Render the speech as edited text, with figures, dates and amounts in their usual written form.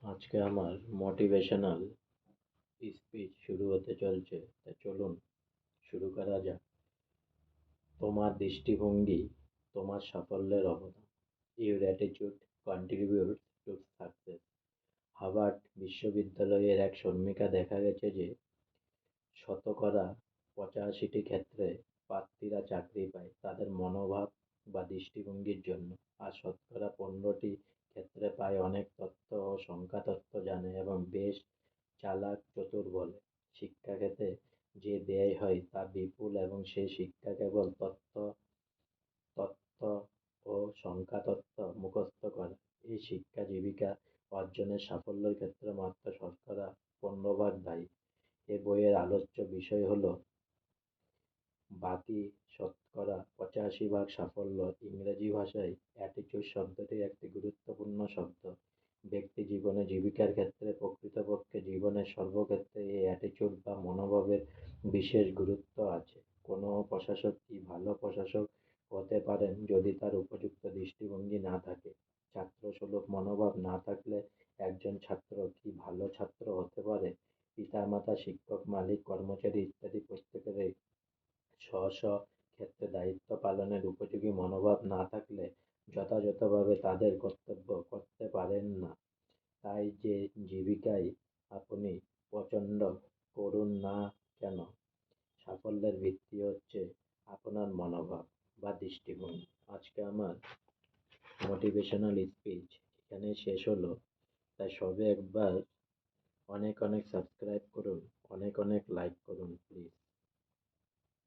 আজকে আমার motivational speech শুরু হতে চলছে, তা চলুন শুরু করা যাক। তোমার দৃষ্টিভঙ্গি তোমার সাফল্যের অবদান। Your attitude contributes to success. Harvard বিশ্ববিদ্যালয়ের এক সমীক্ষা দেখা গেছে যে শতকরা ৮৫টি ক্ষেত্রে প্রার্থীরা চাকরি পায় তাদের মনোভাব বা দৃষ্টিভঙ্গির জন্য, আর শতকরা ১৫টি ক্ষেত্রে পায় অনেক তথ্য ও সংখ্যা তত্ত্ব জানে এবং বেশ চালাক চতুর বলে। শিক্ষাক্ষেত্রে যে ব্যয় হয় তা বিপুল এবং সে শিক্ষা কেবল তথ্য তত্ত্ব ও সংখ্যা তত্ত্ব মুখস্থ করা। এই শিক্ষা জীবিকা অর্জনের সাফল্যের ক্ষেত্রে মাত্র শতকরা ১৫% দায়ী। এ বইয়ের আলোচ্য বিষয় হলো বাকি শতকরা ৮৫% সাফল্য। ইংরেজি ভাষায় অ্যাটিটিউড শব্দটি একটি গুরুত্বপূর্ণ শব্দ। ব্যক্তি জীবনে জীবিকার ক্ষেত্রে প্রকৃতপক্ষে জীবনের সর্বক্ষেত্রে এই অ্যাটিটিউড বা মনোভাবের বিশেষ গুরুত্ব আছে। কোনো প্রশাসক কি ভালো প্রশাসক হতে পারেন যদি তার উপযুক্ত দৃষ্টিভঙ্গি না থাকে? ছাত্রসুলভ মনোভাব না থাকলে একজন ছাত্র কি ভালো ছাত্র হতে পারে? পিতামাতা, শিক্ষক, মালিক, কর্মচারী ইত্যাদি প্রত্যেকেরই স্ব ক্ষেত্রে দায়িত্ব পালনের উপযোগী মনোভাব না থাকলে যথাযথভাবে তাদের কর্তব্য করতে পারেন না। তাই যে জীবিকায় আপনি প্রচণ্ড করুন না কেন, সাফল্যের ভিত্তি হচ্ছে আপনার মনোভাব বা দৃষ্টিভঙ্গি। আজকে আমার মোটিভেশনাল স্পিচ এখানে শেষ হলো। তাই সবে একবার অনেক অনেক সাবস্ক্রাইব করুন, অনেক অনেক লাইক করুন প্লিজ।